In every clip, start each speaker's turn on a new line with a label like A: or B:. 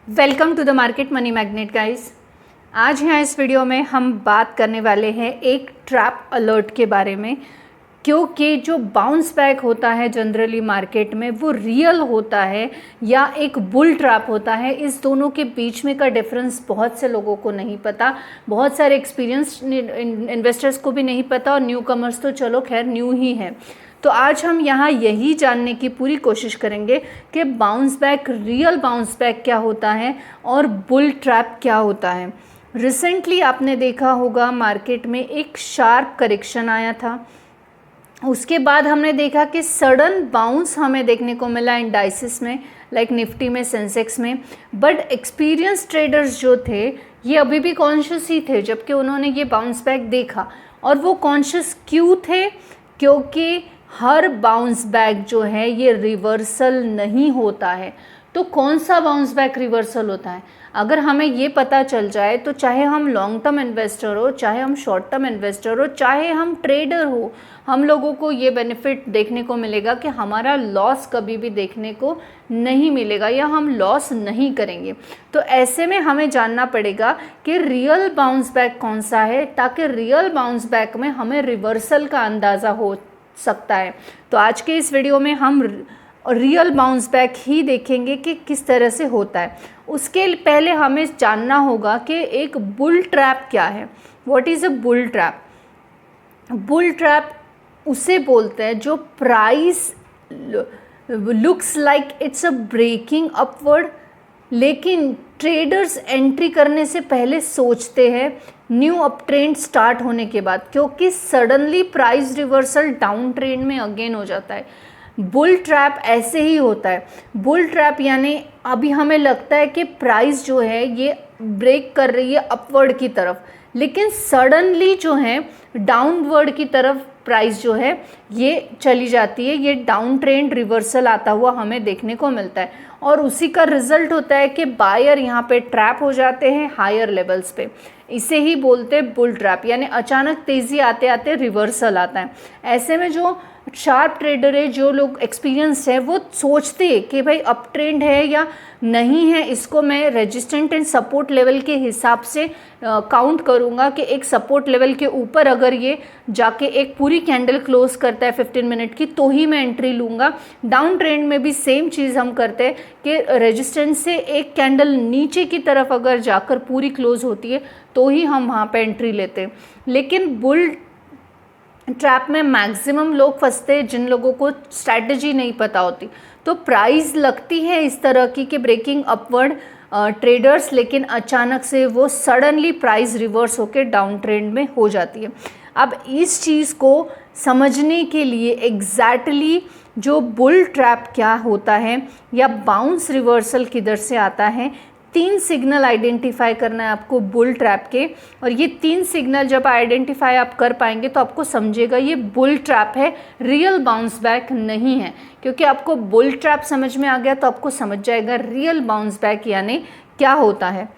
A: Welcome to the market money magnet guys. आज यहाँ इस वीडियो में हम बात करने वाले हैं एक ट्रैप अलर्ट के बारे में, क्योंकि जो बाउंस बैक होता है जनरली मार्केट में वो रियल होता है या एक बुल ट्रैप होता है। इस दोनों के बीच में का डिफरेंस बहुत से लोगों को नहीं पता, बहुत सारे एक्सपीरियंस्ड इन्वेस्टर्स को भी नहीं पता और न्यू कमर्स तो चलो खैर न्यू ही है। तो आज हम यहाँ यही जानने की पूरी कोशिश करेंगे कि bounce back, real bounce back क्या होता है और बुल ट्रैप क्या होता है। रिसेंटली आपने देखा होगा मार्केट में एक शार्प करेक्शन आया था, उसके बाद हमने देखा कि सडन बाउंस हमें देखने को मिला इंडाइसिस में, लाइक निफ्टी में, सेंसेक्स में। बट एक्सपीरियंस ट्रेडर्स जो थे ये अभी भी कॉन्शियस ही थे जबकि उन्होंने ये बाउंस बैक देखा। और वो कॉन्शियस क्यों थे? क्योंकि हर बाउंस बैक जो है ये रिवर्सल नहीं होता है। तो कौन सा बाउंस बैक रिवर्सल होता है? अगर हमें ये पता चल जाए तो चाहे हम लॉन्ग टर्म इन्वेस्टर हो, चाहे हम शॉर्ट टर्म इन्वेस्टर हो, चाहे हम ट्रेडर हो, हम लोगों को ये बेनिफिट देखने को मिलेगा कि हमारा लॉस कभी भी देखने को नहीं मिलेगा या हम लॉस नहीं करेंगे। तो ऐसे में हमें जानना पड़ेगा कि रियल बाउंस बैक कौन सा है, ताकि रियल बाउंस बैक में हमें रिवर्सल का अंदाज़ा हो सकता है। तो आज के इस वीडियो में हम रियल बाउंस बैक ही देखेंगे कि किस तरह से होता है। उसके पहले हमें जानना होगा कि एक बुल ट्रैप क्या है। What is a bull trap? Bull trap उसे बोलते हैं जो price looks like it's a breaking upward, लेकिन ट्रेडर्स एंट्री करने से पहले सोचते हैं न्यू अप ट्रेंड स्टार्ट होने के बाद, क्योंकि suddenly price reversal down trend में अगेन हो जाता है। बुल ट्रैप ऐसे ही होता है। बुल ट्रैप यानी अभी हमें लगता है कि प्राइस जो है ये ब्रेक कर रही है अपवर्ड की तरफ, लेकिन सडनली जो है डाउनवर्ड की तरफ प्राइस जो है ये चली जाती है। ये डाउन ट्रेंड रिवर्सल आता हुआ हमें देखने को मिलता है और उसी का रिजल्ट होता है कि बायर यहाँ पे ट्रैप हो जाते हैं हायर लेवल्स पे। इसे ही बोलते हैं बुल ट्रैप, यानी अचानक तेज़ी आते आते रिवर्सल आता है। ऐसे में जो शार्प ट्रेडर है, जो लोग एक्सपीरियंस है, वो सोचते हैं कि भाई अप ट्रेंड है या नहीं है, इसको मैं रेजिस्टेंट एंड सपोर्ट लेवल के हिसाब से काउंट करूँगा कि एक सपोर्ट लेवल के ऊपर अगर ये जाके एक पूरी कैंडल क्लोज करता है 15 मिनट की तो ही मैं एंट्री लूँगा। डाउन ट्रेंड में भी सेम चीज़ हम करते हैं कि रेजिस्टेंस से एक कैंडल नीचे की तरफ अगर जाकर पूरी क्लोज होती है तो ही हम वहाँ पे एंट्री लेते हैं। लेकिन बुल ट्रैप में मैक्सिमम लोग फंसते हैं जिन लोगों को स्ट्रैटेजी नहीं पता होती। तो प्राइस लगती है इस तरह की कि ब्रेकिंग अपवर्ड ट्रेडर्स, लेकिन अचानक से वो सडनली प्राइस रिवर्स होकर डाउन ट्रेंड में हो जाती है। अब इस चीज़ को समझने के लिए एग्जैक्टली जो बुल ट्रैप क्या होता है या बाउंस रिवर्सल किधर से आता है, 3 सिग्नल आइडेंटिफाई करना है आपको बुल ट्रैप के। और ये 3 सिग्नल जब आइडेंटिफाई आप कर पाएंगे तो आपको समझेगा ये बुल ट्रैप है, रियल बाउंस बैक नहीं है। क्योंकि आपको बुल ट्रैप समझ में आ गया तो आपको समझ जाएगा रियल बाउंस बैक यानी क्या होता है।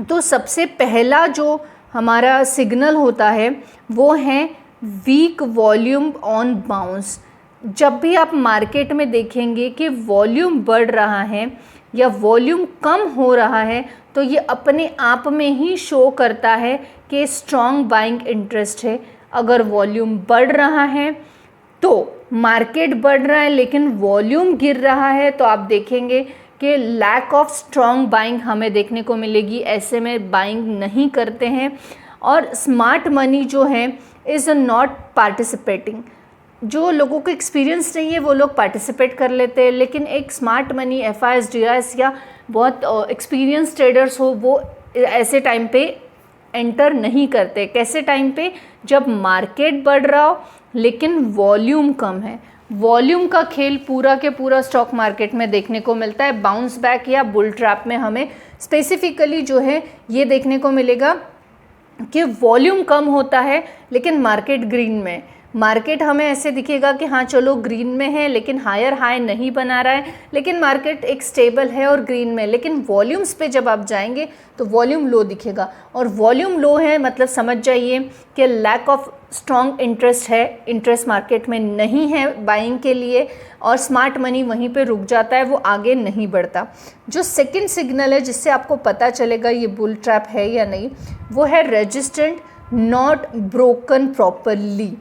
A: तो सबसे पहला जो हमारा सिग्नल होता है वो है वीक वॉल्यूम ऑन बाउंस। जब भी आप मार्केट में देखेंगे कि वॉल्यूम बढ़ रहा है या वॉल्यूम कम हो रहा है तो ये अपने आप में ही शो करता है कि स्ट्रॉन्ग बाइंग इंटरेस्ट है। अगर वॉल्यूम बढ़ रहा है तो मार्केट बढ़ रहा है लेकिन वॉल्यूम गिर रहा है तो आप देखेंगे कि लैक ऑफ स्ट्रॉन्ग बाइंग हमें देखने को मिलेगी। ऐसे में बाइंग नहीं करते हैं और स्मार्ट मनी जो है इज़ नॉट पार्टिसिपेटिंग। जो लोगों को एक्सपीरियंस नहीं है वो लोग पार्टिसिपेट कर लेते हैं, लेकिन एक स्मार्ट मनी, FIs, DIs या बहुत एक्सपीरियंस ट्रेडर्स हो वो ऐसे टाइम पे एंटर नहीं करते। कैसे टाइम पे? जब मार्केट बढ़ रहा हो लेकिन वॉल्यूम कम है। वॉल्यूम का खेल पूरा के पूरा स्टॉक मार्केट में देखने को मिलता है। बाउंस बैक या बुल ट्रैप में हमें स्पेसिफिकली जो है ये देखने को मिलेगा कि वॉल्यूम कम होता है लेकिन मार्केट ग्रीन में, मार्केट हमें ऐसे दिखेगा कि हाँ चलो ग्रीन में है लेकिन हायर हाई नहीं बना रहा है, लेकिन मार्केट एक स्टेबल है और ग्रीन में, लेकिन वॉल्यूम्स पे जब आप जाएंगे तो वॉल्यूम लो दिखेगा, और वॉल्यूम लो है मतलब समझ जाइए कि लैक ऑफ स्ट्रॉन्ग इंटरेस्ट है, इंटरेस्ट मार्केट में नहीं है बाइंग के लिए, और स्मार्ट मनी वहीं पे रुक जाता है, वो आगे नहीं बढ़ता। जो सेकंड सिग्नल है जिससे आपको पता चलेगा ये बुल ट्रैप है या नहीं, वो है रेजिस्टेंट नॉट ब्रोकन प्रॉपरली।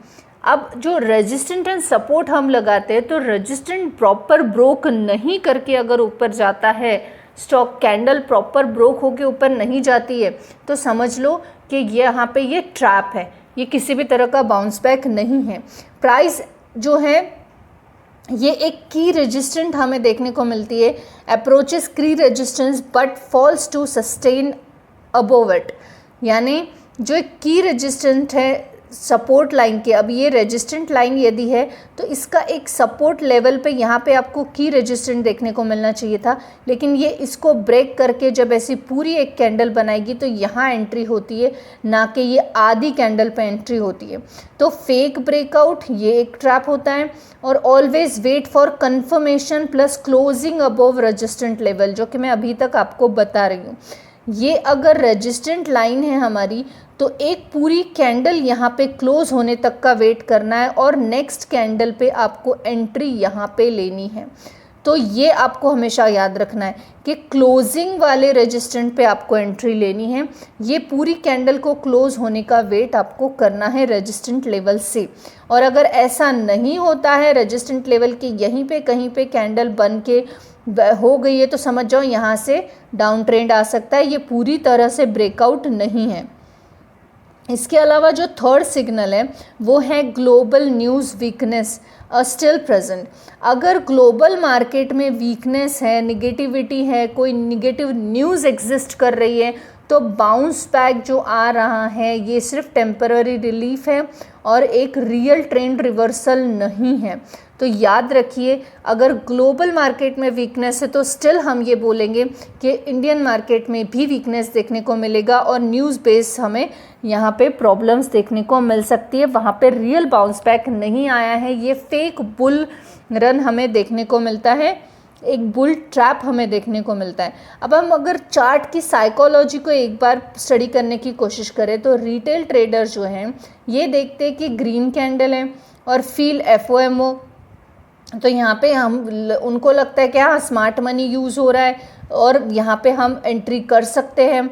A: अब जो रेजिस्टेंट एंड सपोर्ट हम लगाते हैं, तो रेजिस्टेंट प्रॉपर ब्रोक नहीं करके अगर ऊपर जाता है, स्टॉक कैंडल प्रॉपर ब्रोक होके ऊपर नहीं जाती है, तो समझ लो कि ये यहाँ पे ये ट्रैप है, ये किसी भी तरह का बाउंस बैक नहीं है। प्राइस जो है ये एक की रेजिस्टेंट हमें देखने को मिलती है, अप्रोचेस की resistance but falls to sustain above it, यानी जो एक की रेजिस्टेंट है सपोर्ट लाइन के, अब ये रेजिस्टेंट लाइन यदि है तो इसका एक सपोर्ट लेवल पे यहाँ पे आपको की रेजिस्टेंट देखने को मिलना चाहिए था, लेकिन ये इसको ब्रेक करके जब ऐसी पूरी एक कैंडल बनाएगी तो यहाँ एंट्री होती है, ना कि ये आधी कैंडल पे एंट्री होती है। तो फेक ब्रेकआउट ये एक ट्रैप होता है, और always wait for confirmation plus closing above resistant level, जो कि मैं अभी तक आपको बता रही हूँ। ये अगर रेजिस्टेंट लाइन है हमारी, तो एक पूरी कैंडल यहाँ पे क्लोज होने तक का वेट करना है, और नेक्स्ट कैंडल पे आपको एंट्री यहाँ पे लेनी है। तो ये आपको हमेशा याद रखना है कि क्लोजिंग वाले रेजिस्टेंट पे आपको एंट्री लेनी है, ये पूरी कैंडल को क्लोज होने का वेट आपको करना है रेजिस्टेंट लेवल से। और अगर ऐसा नहीं होता है, रेजिस्टेंट लेवल के यहीं पे कहीं पे कैंडल बन के हो गई है, तो समझ जाओ यहाँ से डाउन ट्रेंड आ सकता है, ये पूरी तरह से ब्रेकआउट नहीं है। इसके अलावा जो थर्ड सिग्नल है वो है global news weakness still present. अगर ग्लोबल मार्केट में वीकनेस है, निगेटिविटी है, कोई निगेटिव न्यूज़ एग्जिस्ट कर रही है, तो बाउंस बैक जो आ रहा है ये सिर्फ टेम्पररी रिलीफ है और एक रियल ट्रेंड रिवर्सल नहीं है। तो याद रखिए, अगर ग्लोबल मार्केट में वीकनेस है तो स्टिल हम ये बोलेंगे कि इंडियन मार्केट में भी वीकनेस देखने को मिलेगा, और न्यूज़ बेस हमें यहाँ पे प्रॉब्लम्स देखने को मिल सकती है, वहाँ पे रियल बाउंस बैक नहीं आया है, ये फेक बुल रन हमें देखने को मिलता है, एक बुल ट्रैप हमें देखने को मिलता है। अब हम अगर चार्ट की साइकोलॉजी को एक बार स्टडी करने की कोशिश करें, तो रिटेल ट्रेडर जो हैं ये देखते हैं कि ग्रीन कैंडल है और फील FOMO, तो यहाँ पे हम उनको लगता है कि हाँ स्मार्ट मनी यूज़ हो रहा है और यहाँ पे हम एंट्री कर सकते हैं।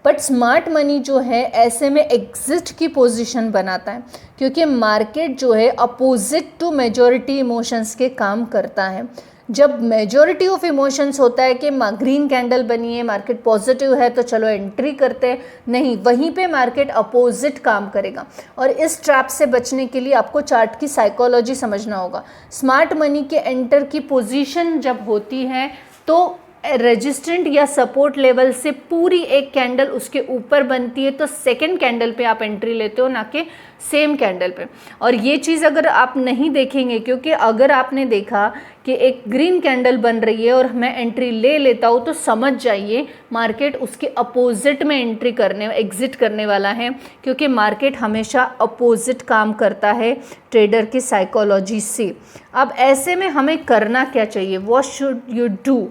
A: बट स्मार्ट मनी जो है ऐसे में एग्जिट की पोजीशन बनाता है, क्योंकि मार्केट जो है अपोजिट टू मेजॉरिटी इमोशंस के काम करता है। जब मेजॉरिटी ऑफ इमोशंस होता है कि ग्रीन कैंडल बनी है, मार्केट पॉजिटिव है तो चलो एंट्री करते हैं, नहीं, वहीं पे मार्केट अपोजिट काम करेगा। और इस ट्रैप से बचने के लिए आपको चार्ट की साइकोलॉजी समझना होगा। स्मार्ट मनी के एंटर की पोजीशन जब होती है तो रेजिस्टेंट या सपोर्ट लेवल से पूरी एक कैंडल उसके ऊपर बनती है, तो सेकंड कैंडल पे आप एंट्री लेते हो, ना कि सेम कैंडल पे। और ये चीज़ अगर आप नहीं देखेंगे, क्योंकि अगर आपने देखा कि एक ग्रीन कैंडल बन रही है और मैं एंट्री ले लेता हूँ, तो समझ जाइए मार्केट उसके अपोजिट में एंट्री करने एग्जिट करने वाला है, क्योंकि मार्केट हमेशा अपोजिट काम करता है ट्रेडर की साइकोलॉजी से। अब ऐसे में हमें करना क्या चाहिए, व्हाट शुड यू डू?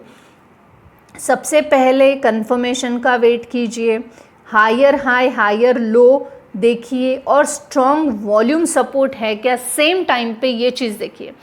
A: सबसे पहले कंफर्मेशन का वेट कीजिए, हायर हाई हायर लो देखिए, और स्ट्रॉन्ग वॉल्यूम सपोर्ट है क्या सेम टाइम पे, ये चीज़ देखिए।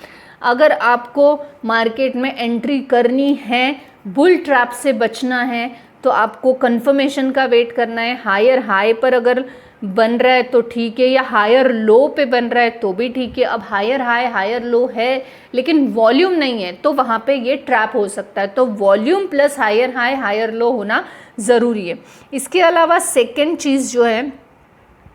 A: अगर आपको मार्केट में एंट्री करनी है, बुल ट्रैप से बचना है, तो आपको कंफर्मेशन का वेट करना है। हायर हाई पर अगर बन रहा है तो ठीक है, या हायर लो पे बन रहा है तो भी ठीक है। अब हायर हाई हायर लो है लेकिन वॉल्यूम नहीं है, तो वहाँ पे ये ट्रैप हो सकता है। तो volume plus higher high higher low होना ज़रूरी है। इसके अलावा सेकेंड चीज़ जो है,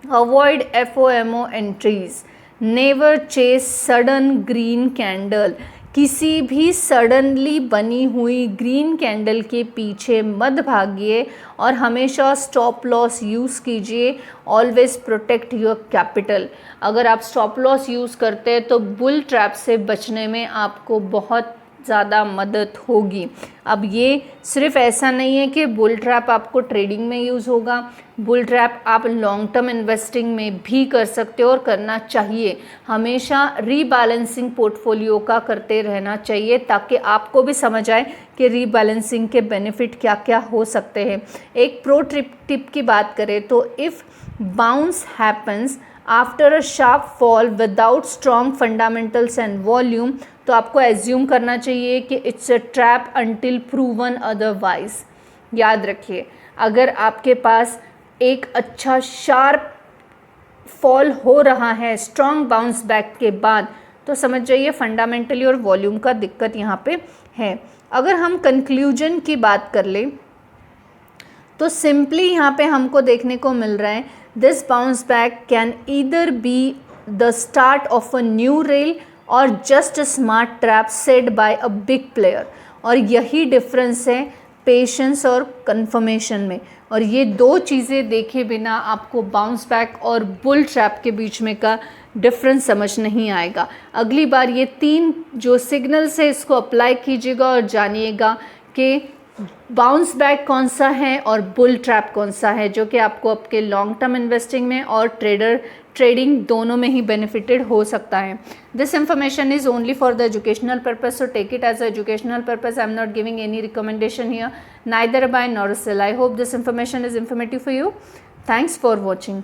A: avoid FOMO entries, never chase sudden green candle. किसी भी सडनली बनी हुई ग्रीन कैंडल के पीछे मत भागिए और हमेशा स्टॉप लॉस यूज़ कीजिए। Always protect your capital. अगर आप स्टॉप लॉस यूज़ करते हैं तो बुल ट्रैप से बचने में आपको बहुत ज़्यादा मदद होगी। अब ये सिर्फ ऐसा नहीं है कि बुल ट्रैप आपको ट्रेडिंग में यूज़ होगा, बुल ट्रैप आप लॉन्ग टर्म इन्वेस्टिंग में भी कर सकते हो और करना चाहिए। हमेशा रीबैलेंसिंग पोर्टफोलियो का करते रहना चाहिए ताकि आपको भी समझ आए कि रीबैलेंसिंग के बेनिफिट क्या क्या हो सकते हैं। एक प्रो टिप की बात करें तो if bounce happens after a sharp fall without strong fundamentals and volume, तो आपको एज्यूम करना चाहिए कि it's a trap until proven otherwise. याद रखिए, अगर आपके पास एक अच्छा शार्प फॉल हो रहा है स्ट्रॉन्ग बाउंस बैक के बाद, तो समझ जाइए फंडामेंटली और वॉल्यूम का दिक्कत यहाँ पे है। अगर हम कंक्लूजन की बात कर लें तो सिंपली यहाँ पे हमको देखने को मिल रहा है this bounce back can either be the start of a new rally or just a smart trap set by a big player. और यही डिफरेंस है पेशेंस और कंफर्मेशन में, और ये दो चीज़ें देखे बिना आपको बाउंस बैक और बुल ट्रैप के बीच में का डिफरेंस समझ नहीं आएगा। अगली बार ये 3 जो सिग्नल्स है इसको अप्लाई कीजिएगा और जानिएगा कि बाउंस बैक कौन सा है और बुल ट्रैप कौन सा है, जो कि आपको आपके लॉन्ग टर्म इन्वेस्टिंग में और ट्रेडिंग दोनों में ही बेनिफिटेड हो सकता है। This information is only for the educational purpose, so take it as a educational purpose. I am not giving any recommendation here, neither buy nor sell. I hope this information is informative for you. Thanks for watching.